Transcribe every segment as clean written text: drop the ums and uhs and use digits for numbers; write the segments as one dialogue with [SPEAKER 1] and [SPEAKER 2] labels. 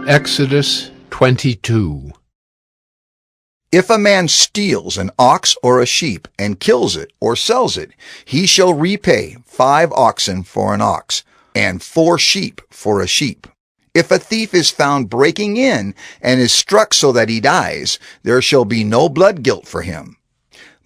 [SPEAKER 1] Exodus 22.
[SPEAKER 2] If a man steals an ox or a sheep and kills it or sells it, he shall repay 5 oxen for an ox and 4 sheep for a sheep. If a thief is found breaking in and is struck so that he dies, there shall be no blood guilt for him.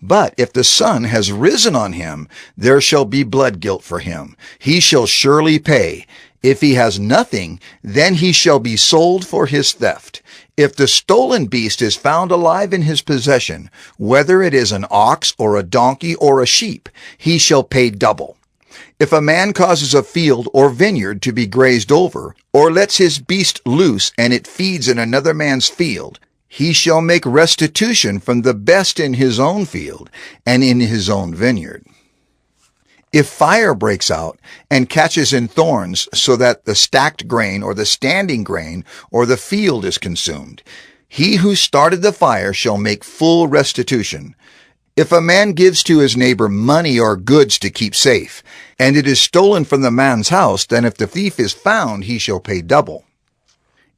[SPEAKER 2] But if the sun has risen on him, there shall be blood guilt for him. He shall surely pay. If he has nothing, then he shall be sold for his theft. If the stolen beast is found alive in his possession, whether it is an ox or a donkey or a sheep, he shall pay double. If a man causes a field or vineyard to be grazed over, or lets his beast loose and it feeds in another man's field, he shall make restitution from the best in his own field and in his own vineyard. If fire breaks out and catches in thorns so that the stacked grain or the standing grain or the field is consumed, he who started the fire shall make full restitution. If a man gives to his neighbor money or goods to keep safe, and it is stolen from the man's house, then if the thief is found, he shall pay double.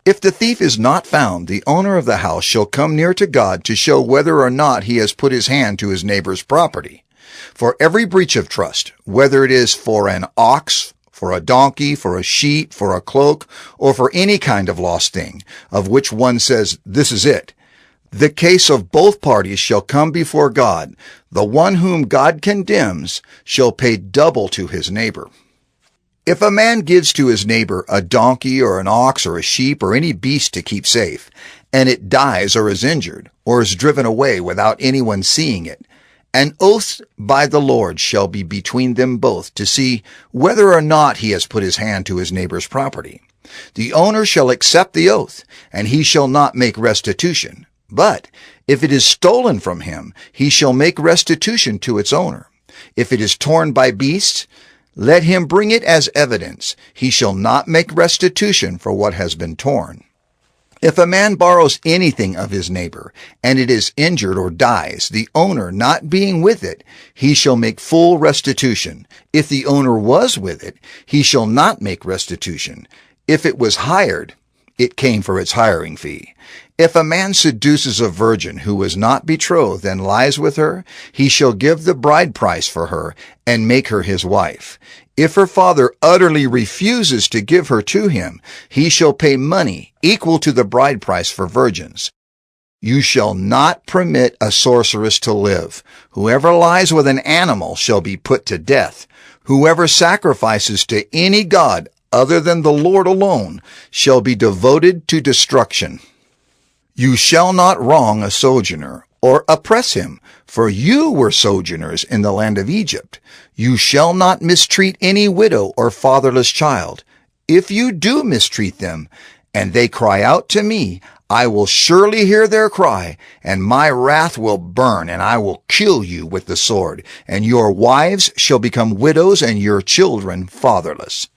[SPEAKER 2] If the thief is not found, the owner of the house shall come near to God to show whether or not he has put his hand to his neighbor's property. For every breach of trust, whether it is for an ox, for a donkey, for a sheep, for a cloak, or for any kind of lost thing, of which one says, "This is it," the case of both parties shall come before God. The one whom God condemns shall pay double to his neighbor. If a man gives to his neighbor a donkey or an ox or a sheep or any beast to keep safe, and it dies or is injured, or is driven away without anyone seeing it, an oath by the Lord shall be between them both to see whether or not he has put his hand to his neighbor's property. The owner shall accept the oath, and he shall not make restitution. But if it is stolen from him, he shall make restitution to its owner. If it is torn by beasts, let him bring it as evidence. He shall not make restitution for what has been torn. If a man borrows anything of his neighbor, and it is injured or dies, the owner not being with it, he shall make full restitution. If the owner was with it, he shall not make restitution. If it was hired, it came for its hiring fee. If a man seduces a virgin who was not betrothed and lies with her, he shall give the bride price for her and make her his wife. If her father utterly refuses to give her to him, he shall pay money equal to the bride price for virgins. You shall not permit a sorceress to live. Whoever lies with an animal shall be put to death. Whoever sacrifices to any god other than the Lord alone shall be devoted to destruction. You shall not wrong a sojourner or oppress him, for you were sojourners in the land of Egypt. You shall not mistreat any widow or fatherless child. If you do mistreat them, and they cry out to me, I will surely hear their cry, and my wrath will burn, and I will kill you with the sword, and your wives shall become widows, and your children fatherless.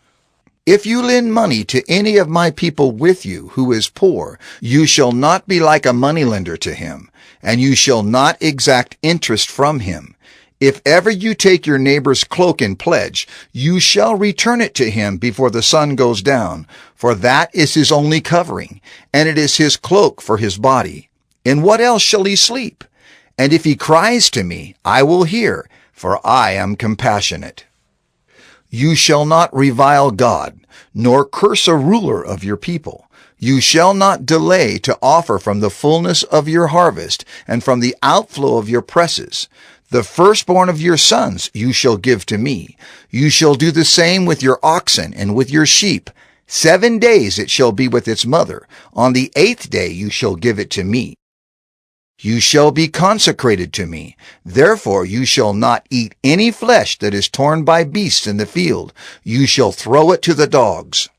[SPEAKER 2] If you lend money to any of my people with you who is poor, you shall not be like a moneylender to him, and you shall not exact interest from him. If ever you take your neighbor's cloak in pledge, you shall return it to him before the sun goes down, for that is his only covering, and it is his cloak for his body. In what else shall he sleep? And if he cries to me, I will hear, for I am compassionate. You shall not revile God, nor curse a ruler of your people. You shall not delay to offer from the fullness of your harvest and from the outflow of your presses. The firstborn of your sons you shall give to me. You shall do the same with your oxen and with your sheep. 7 days it shall be with its mother. On the 8th day you shall give it to me. You shall be consecrated to me. Therefore you shall not eat any flesh that is torn by beasts in the field. You shall throw it to the dogs.